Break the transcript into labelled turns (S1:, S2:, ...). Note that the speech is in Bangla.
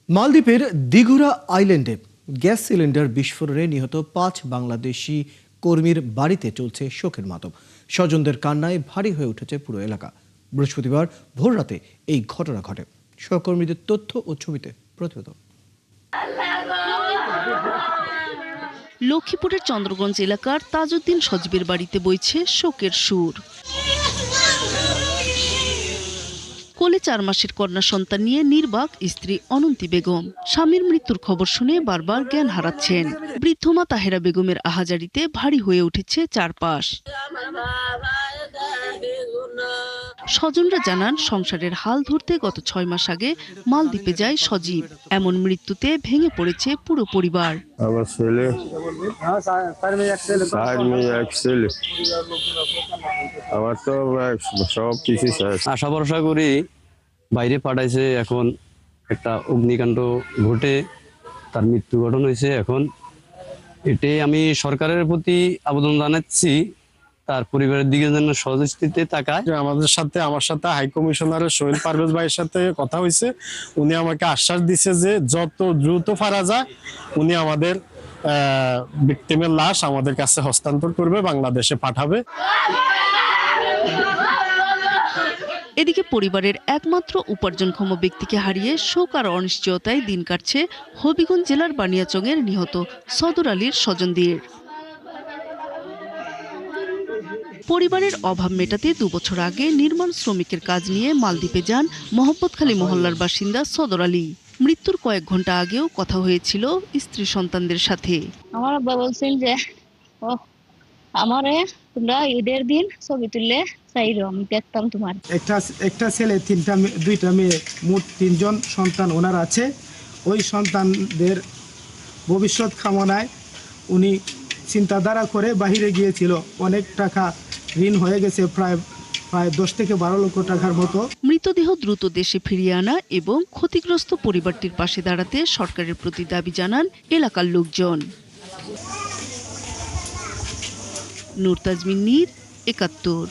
S1: মালদ্বীপের দিঘুরা আইল্যান্ডে গ্যাস সিলিন্ডার বিস্ফোরণে নিহত 5 বাংলাদেশি কর্মীর বাড়িতে চলছে শোকের মাতম। স্বজনদের কান্নায় ভারী হয়ে উঠেছে পুরো এলাকা। বৃহস্পতিবার ভোররাতে এই ঘটনা ঘটে। সহকর্মীদের তথ্য ও ছবিতে প্রতিবেদন।
S2: লক্ষ্মীপুরের চন্দ্রগঞ্জ এলাকার তাজউদ্দিন সজীবের বাড়িতে বইছে শোকের সুর। কোলে 4 মাসের কন্যা সন্তান নিয়ে নির্বাক স্ত্রী অনন্তী বেগম স্বামীর মৃত্যুর খবর শুনে বারবার জ্ঞান হারাচ্ছেন। বৃদ্ধ মা তাহেরা বেগমের আহাজারিতে ভারী হয়ে উঠেছে চারপাশ। স্বজনরা জানান, সংসারের হাল ধরতে গত 6 মাস আগে মালদ্বীপে যায় সজীব। এমন মৃত্যুতে ভেঙে পড়েছে পুরো পরিবার।
S3: আমার ছেলে, আমার তো সব কিছু শেষ।
S4: আশা ভরসা করি বাইরে পাঠাইছে, এখন একটা অগ্নিকাণ্ড ঘটে তার মৃত্যু ঘটন হয়েছে। এখন এটাই আমি সরকারের প্রতি আবেদন জানাচ্ছি, তার পরিবারের দিকে যেন সহযোগিতাতে তাকায়।
S3: আমার সাথে হাই কমিশনারের সোহেল পারভেজ ভাইয়ের সাথে কথা হয়েছে। উনি আমাকে আশ্বাস দিছে যে যত দ্রুত পারা যায় উনি আমাদের ভিকটিমের লাশ আমাদের কাছে হস্তান্তর করবে, বাংলাদেশে পাঠাবে।
S2: এদিকে পরিবারের একমাত্র উপার্জনক্ষম ব্যক্তিকে হারিয়ে শোক আর অনিশ্চয়তায় দিন কাটছে হবিগঞ্জ জেলার বানিয়াচংয়ের নিহত সদর আলীর স্বজনদের। পরিবারের অভাব মেটাতে 2 বছর আগে নির্মাণ শ্রমিকের কাজ নিয়ে মালদ্বীপে যান মোহাম্মদখালী মহল্লার বাসিন্দা সদর আলী। মৃত্যুর কয়েক ঘন্টা আগেও কথা হয়েছিল স্ত্রী সন্তানদের সাথে।
S5: আমার আব্বা বলছেন যে আমারে তোমরা ঈদের দিন ছবি তুললে চাইরো, আমি দেখতাম তোমার।
S6: একটা ছেলে 2টা মেয়ে, মোট 3 জন সন্তান ওনার আছে। ওই সন্তানদের ভবিষ্যৎ কামনায় উনি চিন্তাধারা করে বাহিরে গিয়েছিল। অনেক টাকা ঋণ হয়ে গেছে, প্রায় 10 থেকে 12 লক্ষ টাকার মতো।
S2: মৃতদেহ দ্রুত দেশে ফিরিয়ে আনা এবং ক্ষতিগ্রস্ত পরিবারটির পাশে দাঁড়াতে সরকারের প্রতি দাবি জানান এলাকার লোকজন। নূর তাজমিন নীর, 71।